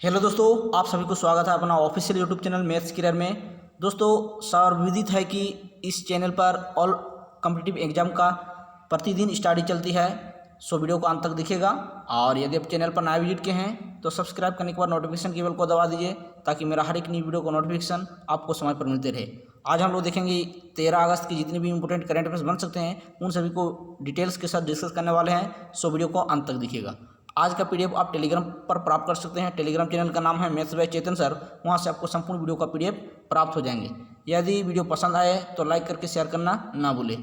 Hello दोस्तों, आप सभी को स्वागत है अपना official YouTube channel maths career में। दोस्तों, सर्वविदित है कि इस चैनल पर ऑल कॉम्पिटिटिव एग्जाम का प्रतिदिन स्टडी चलती है। सो वीडियो को अंत तक दिखेगा और यदि आप चैनल पर नया विजिट के हैं तो सब्सक्राइब करने के बाद नोटिफिकेशन के बेल को दबा दीजिए ताकि मेरा हर एक नई वीडियो को नोटिफिकेशन आपको समय पर मिलते रहे। आज हम लोग देखेंगे 13 अगस्त की जितने भी इंपॉर्टेंट करंट अफेयर्स बन सकते हैं उन सभी को डिटेल्स के साथ डिस्कस करने वाले हैं। सो वीडियो को अंत तक दिखेगा। आज का पीडीएफ आप टेलीग्राम पर प्राप्त कर सकते हैं। टेलीग्राम चैनल का नाम है मैथ्स बाय चेतन सर। वहां से आपको संपूर्ण वीडियो का पीडीएफ प्राप्त हो जाएंगे। यदि वीडियो पसंद आए तो लाइक करके शेयर करना ना भूलें।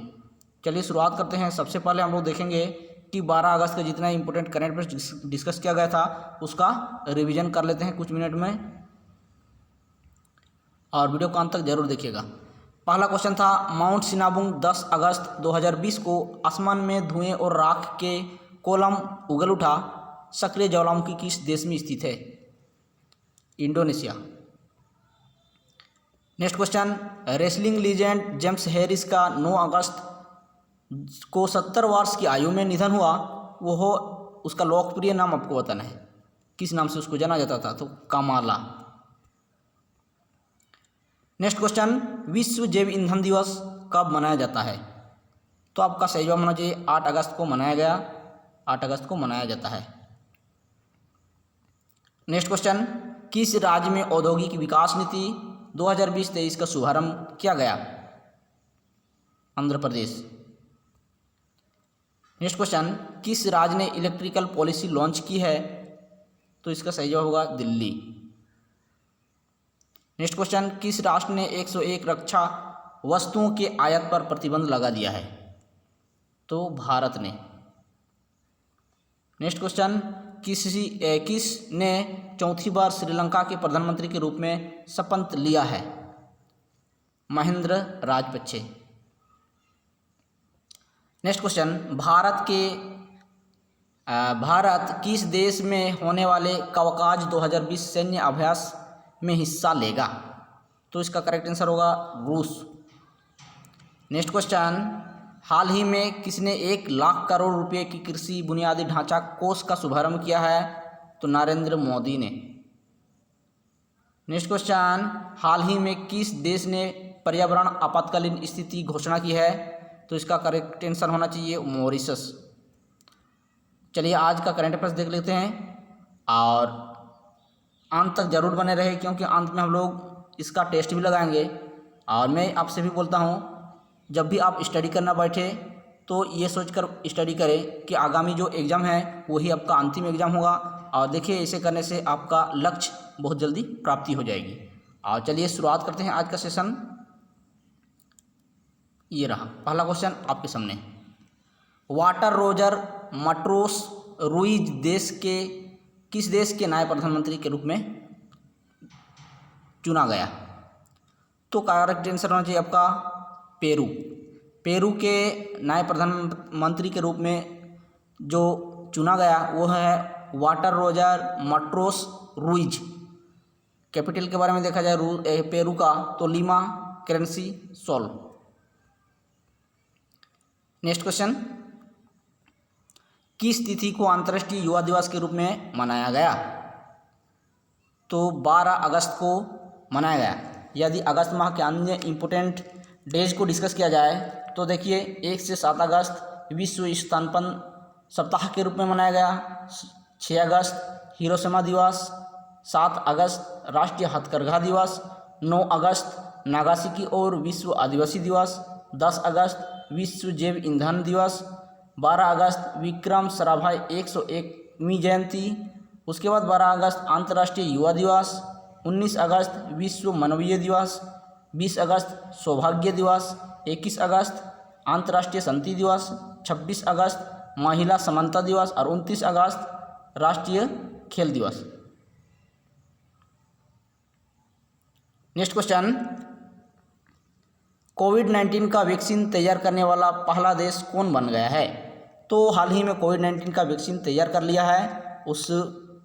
चलिए शुरुआत करते हैं। सबसे पहले हम लोग देखेंगे कि 12 अगस्त का जितना इंपॉर्टेंट करंट अफेयर्स डिस्कस किया गया था उसका रिविजन कर लेते हैं कुछ मिनट में, और वीडियो को अंत तक जरूर देखिएगा। पहला क्वेश्चन था, माउंट सिनाबुंग 10 अगस्त 2020 को आसमान में धुएं और राख के कोलम उगल उठा। सक्रिय ज्वालामुखी किस देश में स्थित है? Indonesia. Next question, wrestling legend James Harris का 9 अगस्त को 70 वर्ष की आयु में निधन हुआ। वो हो उसका लोकप्रिय नाम आपको बताना है, किस नाम से उसको जाना जाता था? तो कामाला। नेक्स्ट क्वेश्चन, विश्व जैव ईंधन दिवस कब मनाया जाता है? तो आपका सही जवाब होना चाहिए 8 अगस्त को मनाया गया। 8 अगस्त को मनाया जाता है। नेक्स्ट क्वेश्चन, किस राज्य में औद्योगिक विकास नीति 2020-23 का शुभारंभ किया गया? आंध्र प्रदेश। नेक्स्ट क्वेश्चन, किस राज्य ने इलेक्ट्रिकल पॉलिसी लॉन्च की है? तो इसका सही जवाब होगा दिल्ली। नेक्स्ट क्वेश्चन, किस राष्ट्र ने 101 रक्षा वस्तुओं के आयात पर प्रतिबंध लगा दिया है? तो भारत ने। नेक्स्ट क्वेश्चन, किसने चौथी बार श्रीलंका के प्रधानमंत्री के रूप में शपथ लिया है? महेंद्र राजपक्षे। नेक्स्ट क्वेश्चन, भारत किस देश में होने वाले कवकाज 2020 सैन्य अभ्यास में हिस्सा लेगा? तो इसका करेक्ट आंसर होगा रूस। नेक्स्ट क्वेश्चन, हाल ही में किसने 1 लाख करोड़ रुपए की कृषि बुनियादी ढांचा कोष का शुभारंभ किया है? तो नरेंद्र मोदी ने। नेक्स्ट क्वेश्चन, हाल ही में किस देश ने पर्यावरण आपातकालीन स्थिति घोषणा की है? तो इसका करेक्ट आंसर होना चाहिए मॉरिशस। चलिए आज का करंट अफेयर्स देख लेते हैं और अंत तक जरूर बने रहे क्योंकि अंत में हम लोग इसका टेस्ट भी लगाएंगे। और मैं आपसे भी बोलता हूँ, जब भी आप स्टडी करना बैठे तो ये सोचकर स्टडी करें कि आगामी जो एग्ज़ाम है वही आपका अंतिम एग्ज़ाम होगा। और देखिए, ऐसे करने से आपका लक्ष्य बहुत जल्दी प्राप्ति हो जाएगी। और चलिए शुरुआत करते हैं आज का सेशन। ये रहा पहला क्वेश्चन आपके सामने। वाटर रोजर मट्रोस रुइज किस देश के नए प्रधानमंत्री के रूप में चुना गया? तो करेक्ट आंसर होना चाहिए आपका पेरू। पेरू के नए प्रधानमंत्री के रूप में जो चुना गया वो है Walter Roger Martos Ruiz. Capital के बारे में देखा जाए पेरू का तो Lima currency sol. Next question, किस तिथि को अंतर्राष्ट्रीय युवा दिवस के रूप में मनाया गया? तो 12 अगस्त को मनाया गया। यदि अगस्त माह के अन्य इम्पोर्टेंट डेज को डिस्कस किया जाए तो देखिए 1 से 7 अगस्त विश्व स्तनपान सप्ताह के रूप में मनाया गया। 6 अगस्त हिरोशिमा दिवस। 7 अगस्त राष्ट्रीय हथकरघा दिवस। 9 अगस्त नागासाकी और विश्व आदिवासी दिवस। 10 अगस्त विश्व जैव ईंधन दिवस। 12 अगस्त विक्रम साराभाई 101वीं जयंती। उसके बाद 12 अगस्त अंतर्राष्ट्रीय युवा दिवस। 19 अगस्त विश्व मानवीय दिवस। 20 अगस्त सौभाग्य दिवस। 21 अगस्त अंतर्राष्ट्रीय शांति दिवस। 26 अगस्त महिला समानता दिवस और 29 अगस्त राष्ट्रीय खेल दिवस। नेक्स्ट क्वेश्चन, कोविड-19 का वैक्सीन तैयार करने वाला पहला देश कौन बन गया है? तो हाल ही में कोविड-19 का वैक्सीन तैयार कर लिया है। उस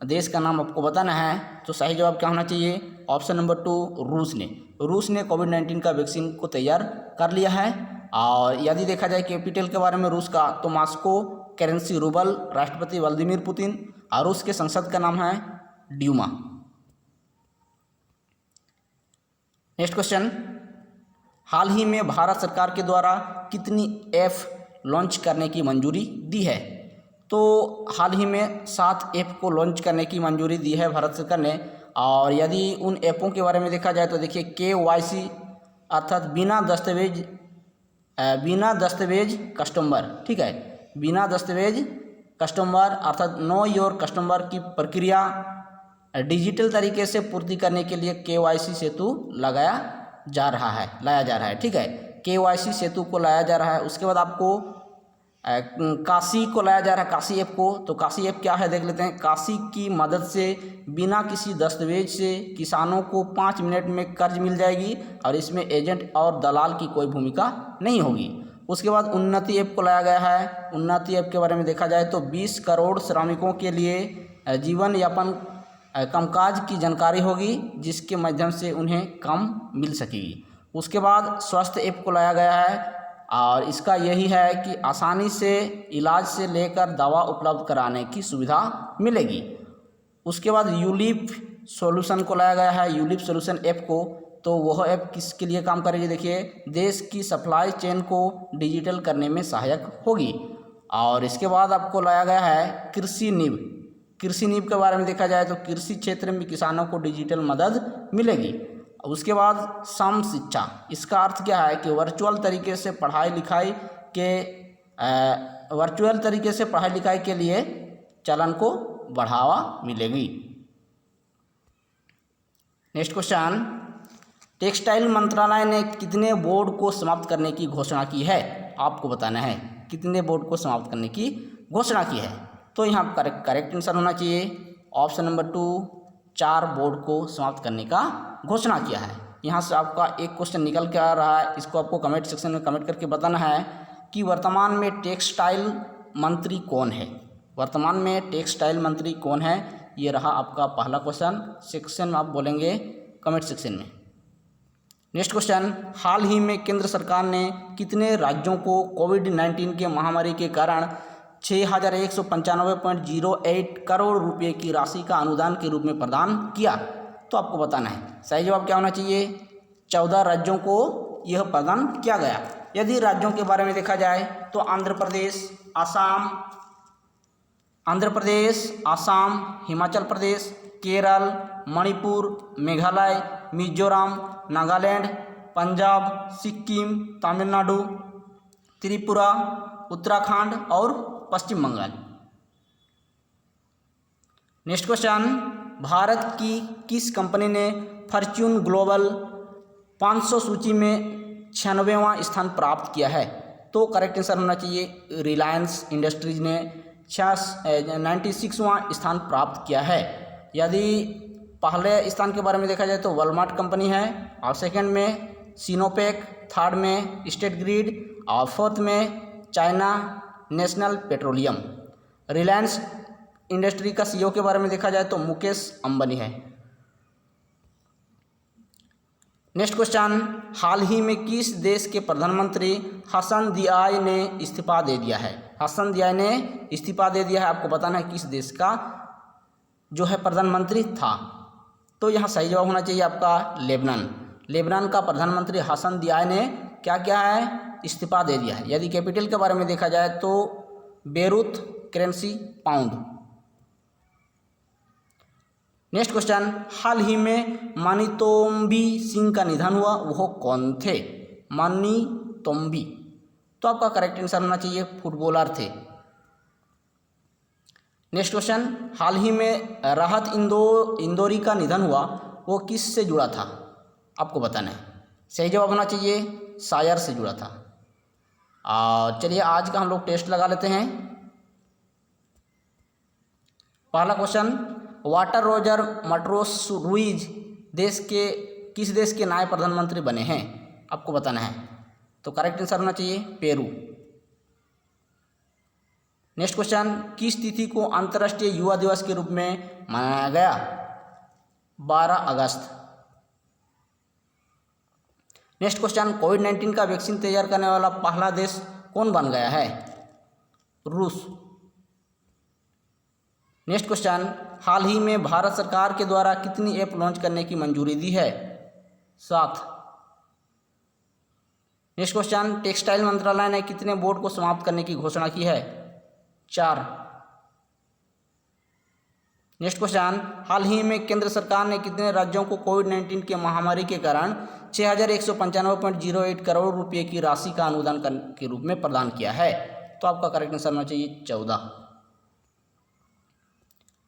देश का नाम आपको बताना है। तो सही जवाब क्या होना चाहिए? ऑप्शन नंबर 2 रूस ने। रूस ने कोविड-19 का वैक्सीन को तैयार कर लिया है। और यदि देखा जाए कैपिटल के बारे में रूस का तो मॉस्को, करेंसी रूबल, राष्ट्रपति व्लादिमीर पुतिन और रूस के संसद का नाम है ड्यूमा। नेक्स्ट क्वेश्चन, हाल ही में भारत सरकार के द्वारा कितनी ऐप लॉन्च करने की मंजूरी दी है? तो हाल ही में 7 ऐप को लॉन्च करने की मंजूरी दी है भारत सरकार ने। और यदि उन ऐपों के बारे में देखा जाए तो देखिए, KYC अर्थात बिना दस्तावेज कस्टमर, ठीक है, बिना दस्तावेज कस्टमर अर्थात नो योर कस्टमर की प्रक्रिया डिजिटल तरीके से पूर्ति करने के लिए KYC सेतु लाया जा रहा है, ठीक है, KYC सेतु को लाया जा रहा है। उसके बाद आपको काशी को लाया जा रहा है, काशी ऐप को। तो काशी ऐप क्या है देख लेते हैं। काशी की मदद से बिना किसी दस्तावेज से किसानों को 5 मिनट में कर्ज मिल जाएगी और इसमें एजेंट और दलाल की कोई भूमिका नहीं होगी। उसके बाद उन्नति ऐप को लाया गया है। उन्नति ऐप के बारे में देखा जाए तो 20 करोड़ श्रमिकों के लिए जीवन यापन कामकाज की जानकारी होगी, जिसके माध्यम से उन्हें काम मिल सकेगी। उसके बाद स्वास्थ्य ऐप को लाया गया है और इसका यही है कि आसानी से इलाज से लेकर दवा उपलब्ध कराने की सुविधा मिलेगी। उसके बाद यूलिप सॉल्यूशन को लाया गया है, यूलिप सॉल्यूशन ऐप को। तो वह ऐप किसके लिए काम करेगी? देखिए, देश की सप्लाई चेन को डिजिटल करने में सहायक होगी। और इसके बाद आपको लाया गया है कृषि नीव। कृषि नीव के बारे में देखा जाए तो कृषि क्षेत्र में किसानों को डिजिटल मदद मिलेगी। उसके बाद सम शिक्षा, इसका अर्थ क्या है कि वर्चुअल तरीके से पढ़ाई लिखाई के लिए चलन को बढ़ावा मिलेगी। नेक्स्ट क्वेश्चन, टेक्सटाइल मंत्रालय ने कितने बोर्ड को समाप्त करने की घोषणा की है? आपको बताना है कितने बोर्ड को समाप्त करने की घोषणा की है। तो यहाँ करेक्ट आंसर होना चाहिए ऑप्शन नंबर 2, 4 बोर्ड को समाप्त करने का घोषणा किया है। यहाँ से आपका एक क्वेश्चन निकल के आ रहा है, इसको आपको कमेंट सेक्शन में कमेंट करके बताना है कि वर्तमान में टेक्सटाइल मंत्री कौन है? वर्तमान में टेक्सटाइल मंत्री कौन है? ये रहा आपका पहला क्वेश्चन। सेक्शन में आप बोलेंगे कमेंट सेक्शन में। नेक्स्ट क्वेश्चन, हाल ही में केंद्र सरकार ने कितने राज्यों को कोविड-19 के महामारी के कारण 6195.08 करोड़ रुपए की राशि का अनुदान के रूप में प्रदान किया? तो आपको बताना है सही जवाब क्या होना चाहिए। 14 राज्यों को यह प्रदान किया गया। यदि राज्यों के बारे में देखा जाए तो आंध्र प्रदेश, आसाम, हिमाचल प्रदेश, केरल, मणिपुर, मेघालय, मिजोरम, नागालैंड, पंजाब, सिक्किम, तमिलनाडु, त्रिपुरा, उत्तराखंड और पश्चिम बंगाल। नेक्स्ट क्वेश्चन, भारत की किस कंपनी ने फॉर्च्यून ग्लोबल 500 सूची में 96वां स्थान प्राप्त किया है? तो करेक्ट आंसर होना चाहिए रिलायंस इंडस्ट्रीज ने 96वां स्थान प्राप्त किया है। यदि पहले स्थान के बारे में देखा जाए तो वॉलमार्ट कंपनी है, और सेकंड में सिनोपेक, थर्ड में स्टेट ग्रिड और फोर्थ में China national petroleum. Reliance industry का CEO के बारे में देखा जाए तो मुकेश अंबानी है। नेक्स्ट क्वेश्चन, हाल ही में किस देश के प्रधानमंत्री हसन दियाई ने इस्तीफा दे दिया है? हसन दियाई ने इस्तीफा दे दिया है। आपको बताना है किस देश का जो है प्रधानमंत्री था। तो यहाँ सही जवाब होना चाहिए आपका लेबनान का प्रधानमंत्री हसन दियाई ने क्या किया है? इस्तीफा दे दिया है। यदि कैपिटल के बारे में देखा जाए तो Beirut currency pound. Next question, हाल ही में मानितोम्बी सिंह का निधन हुआ, वो कौन थे? मानितोम्बी, तो आपका करेक्ट आंसर होना चाहिए फुटबॉलर थे। नेक्स्ट क्वेश्चन, हाल ही में राहत इंदौरी का निधन हुआ, वो किस से जुड़ा था? आपको बताना है। सही जवाब होना चाहिए शायर से जुड़ा था। और चलिए आज का हम लोग टेस्ट लगा लेते हैं। पहला क्वेश्चन, वाटर रोजर मटरोस रुइज किस देश के नए प्रधानमंत्री बने हैं? आपको बताना है। तो करेक्ट आंसर होना चाहिए पेरू। नेक्स्ट क्वेश्चन, किस तिथि को अंतर्राष्ट्रीय युवा दिवस के रूप में मनाया गया? 12 अगस्त। नेक्स्ट क्वेश्चन, कोविड-19 का वैक्सीन तैयार करने वाला पहला देश कौन बन गया है? रूस। नेक्स्ट क्वेश्चन, हाल ही में भारत सरकार के द्वारा कितनी ऐप लॉन्च करने की मंजूरी दी है? 7। नेक्स्ट क्वेश्चन, टेक्सटाइल मंत्रालय ने कितने बोर्ड को समाप्त करने की घोषणा की है? 4। नेक्स्ट क्वेश्चन, हाल ही में केंद्र सरकार ने कितने राज्यों को कोविड-19 के महामारी के कारण 6195.08 करोड़ रुपए की राशि का अनुदान के रूप में प्रदान किया है? तो आपका करेक्ट आंसर होना चाहिए 14।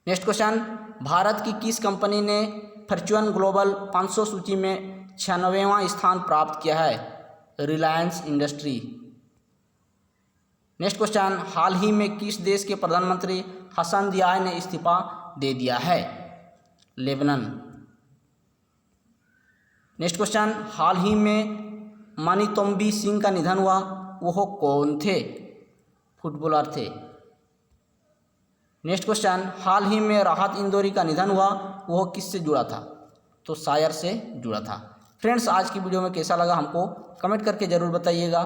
नेक्स्ट क्वेश्चन, भारत की किस कंपनी ने फॉर्च्यून ग्लोबल 500 सूची में 96वां स्थान प्राप्त किया है? रिलायंस इंडस्ट्री। नेक्स्ट क्वेश्चन, हाल ही में किस देश के प्रधानमंत्री हसन दियाय ने इस्तीफा दे दिया है? लेबनान। नेक्स्ट क्वेश्चन, हाल ही में मानितोम्बी सिंह का निधन हुआ, वह कौन थे? फुटबॉलर थे। नेक्स्ट क्वेश्चन, हाल ही में राहत इंदौरी का निधन हुआ, वह किससे जुड़ा था? तो शायर से जुड़ा था। फ्रेंड्स, आज की वीडियो में कैसा लगा हमको कमेंट करके ज़रूर बताइएगा।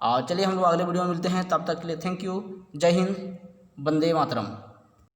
और चलिए हम लोग अगले वीडियो में मिलते हैं, तब तक के लिए थैंक यू। जय हिंद, वंदे मातरम।